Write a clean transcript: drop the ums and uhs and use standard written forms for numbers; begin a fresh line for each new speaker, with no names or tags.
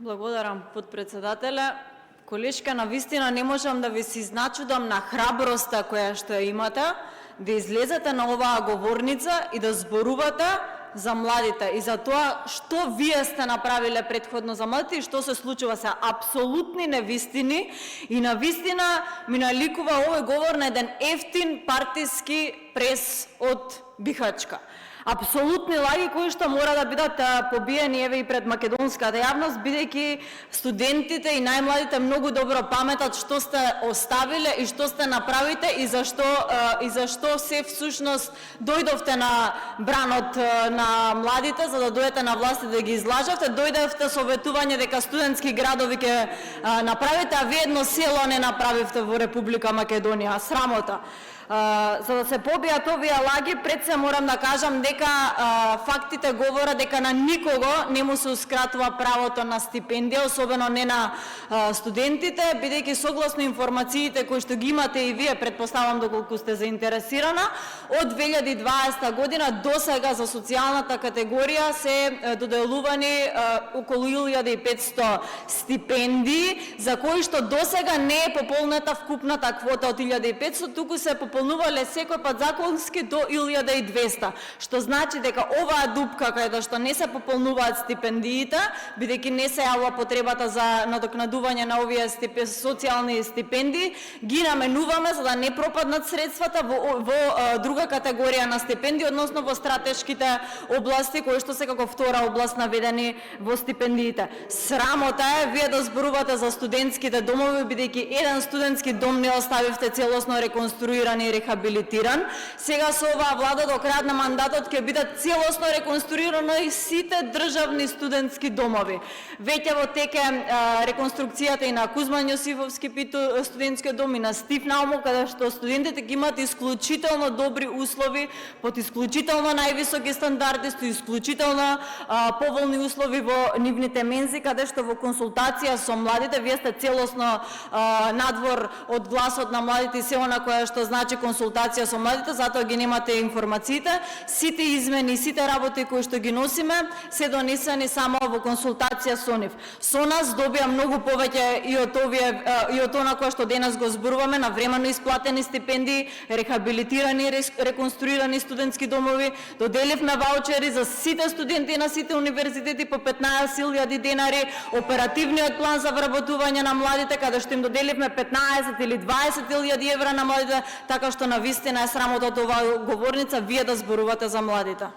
Благодарам, подпредседателе. Колешка, навистина не можам да ви се изначудам на храброста која што имате, да излезете на оваа говорница и да зборувате за младите и за тоа што вие сте направиле предходно за младите и што се случува се апсолутни невистини и навистина ми наликува овој говор на еден ефтин партиски прес од Бихачка. Апсолутни лаги кои што мора да бидат побиени еве и пред македонската јавност, бидејќи студентите и најмладите многу добро паметат што сте оставиле и што сте направите и зашто се всушност дојдовте на бранот на младите за да дојдете на власт и да ги излажавте, дојдовте со ветување дека студентски градови ќе направите, а вие едно село не направивте во Република Македонија. Срамота. За да се побијат овие лаги, пред се морам да кажам дека фактите говорат дека на никого не му сеускратува правото на стипендија, особено не на студентите, бидејќи согласно информациите кои што ги имате и вие, предпоставам доколку сте заинтересирана, од 2020 година до сега за социјалната категорија се доделувани околу 1500 стипендии, за кои што до сега не е пополната вкупната квота од 1500, туку се пополнувале секој пат законски до 1200, што значи дека оваа дупка каде што не се пополнуваат стипендиите, бидејќи не се јавува потребата за надокнадување на овие социјални стипендии, ги наменуваме за да не пропаднат средствата во друга категорија на стипендии, односно во стратешките области кои што се како втора област наведени во стипендиите. Срамота е вие да зборувате за студентските домови, бидејќи еден студентски дом не оставивте целосно реконструиран и рехабилитиран. Сега со оваа влада до крајот на мандатот ќе бидат целосно реконструирано и сите државни студентски домови. Веќе во теке реконструкцијата и на Кузман Јосифовски студентски дом и на Стив Наумо, каде што студентите ќе имаат исклучително добри услови, под исклучително највисоки стандарди, со исклучително поволни услови во нивните мензи, каде што во консултација со младите, вие сте целосно надвор од гласот на младите и се она која што значи консултација со младите, затоа ги немате информациите. Сите измени, сите работи кои што ги носиме се донесени само во консултација со нив. Со нас добија многу повеќе и од она кое што денес го зборуваме, на времено исплатени стипендии, рехабилитирани, реконструирани студентски домови, доделивме ваучери за сите студенти на сите универзитети по 15.000 денари, оперативниот план за вработување на младите, каде што им доделивме 15 или 20.000 евра на младите, така што навистина е срамота од оваа говорница вие да зборувате за младите.